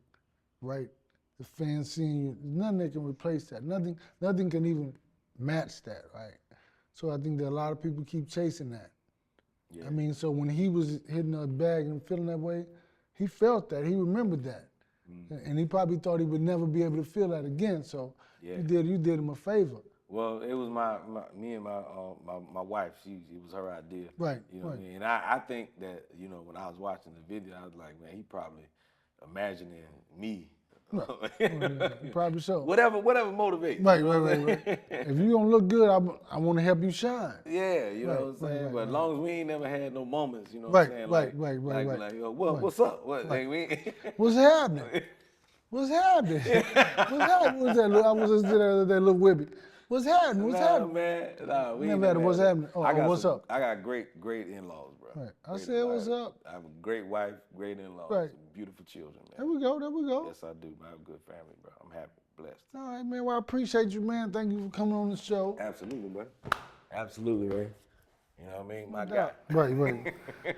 right? The fans seeing you, there's nothing that can replace that. Nothing can even match that, right? So I think that a lot of people keep chasing that. Yeah. I mean, so when he was hitting the bag and feeling that way, he felt that, he remembered that. And he probably thought he would never be able to feel that again. So you did him a favor. Well, it was me and my wife. It was her idea. Right. You know what I mean? And I think that, you know, when I was watching the video, I was like, man, he probably imagining me. Probably so. Whatever motivates. Right. If you gonna look good, I want to help you shine. Yeah, you know what I'm saying? But as long as we ain't never had no moments, you know what I'm saying? Right. Like, yo, what's up? What? Like, What's happening? What's happening? What's that? I was just there, that little whippy. What's happening? What's happening? Man, we never had what's happening. What's up? I got great in-laws, bro. Right. I said, what's up? I have a great wife, great in-laws, beautiful children, man. There we go. Yes, I do. I have a good family, bro. I'm happy, blessed. All right, man. Well, I appreciate you, man. Thank you for coming on the show. Absolutely, bro. Absolutely, man. You know what I mean? My guy. Right.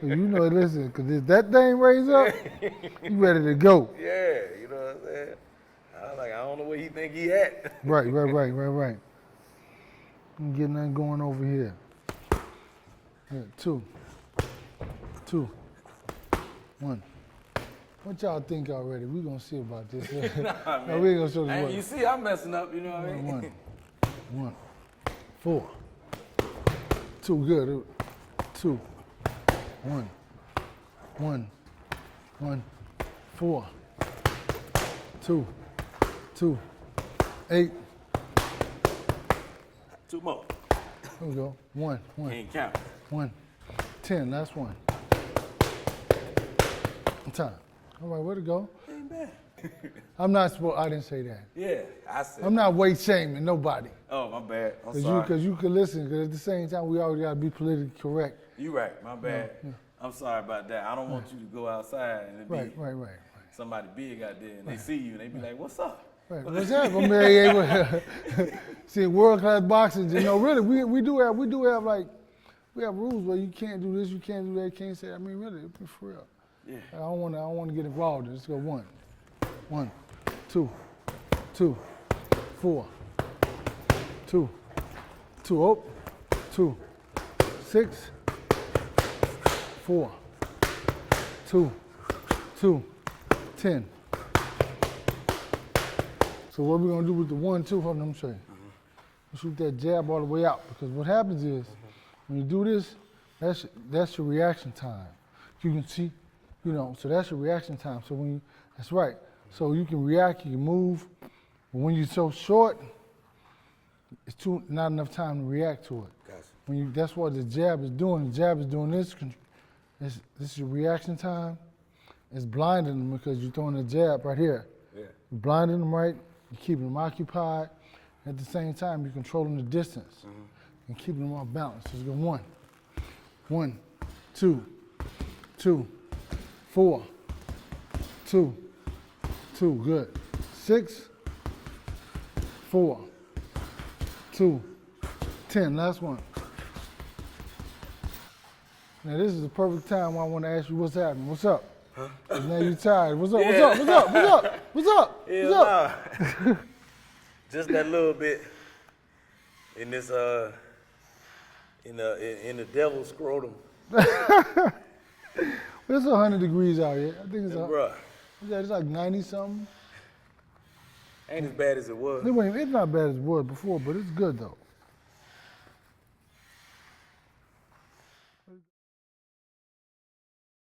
You know, listen, because if that thing raised up, you ready to go. Yeah, you know what I'm saying? I don't know where he think he at. Right. I'm getting nothing going over here. Yeah, two. 1. What y'all think already? We gonna see about this. Nah, no, we ain't gonna show this. You see, I'm messing up. You know what I mean? 1, 4, 2. Good. 2, 1, 4, 2, 8. 2 more. There we go. 1. Ain't count. 1, 10. Last one. Time. All right, where to go? Ain't bad. I'm not supposed. I didn't say that. Yeah, I said. I'm not weight shaming nobody. Oh, my bad. I'm sorry. Because you can listen. Because at the same time, we always gotta be politically correct. You right. My bad. Yeah. I'm sorry about that. I don't want you to go outside and it be somebody big out there and they see you and they be like, "What's up?" Right. What's happening? See, world-class boxing. You know, really, we do have rules where you can't do this, you can't do that, you can't say. I mean, really, for real. Yeah. I don't want to get involved. Let's go 1, 2, 4, 2, 6, 4, 2, 10. So what we're gonna do with the 1, 2? Hold on, let me show you. Shoot that jab all the way out, because what happens is when you do this, that's your reaction time. You can see. You know, so that's your reaction time. So that's right. So you can react, you can move. But when you're so short, it's not enough time to react to it. Gotcha. That's what the jab is doing. The jab is doing this. This is your reaction time. It's blinding them because you're throwing a jab right here. Yeah. You're blinding them right. You're keeping them occupied. At the same time, you're controlling the distance and keeping them off balance. Let's go 1, 2, 4, 2, good. 6, 4, 2, 10. Last one. Now this is the perfect time where I want to ask you what's happening. What's up? Huh? Now you're tired. What's up? Yeah. What's up? Just that little bit in this in the devil's scrotum. It's 100 degrees out here. I think it's like 90 something. Ain't as bad as it was. It's not bad as it was before, but it's good though.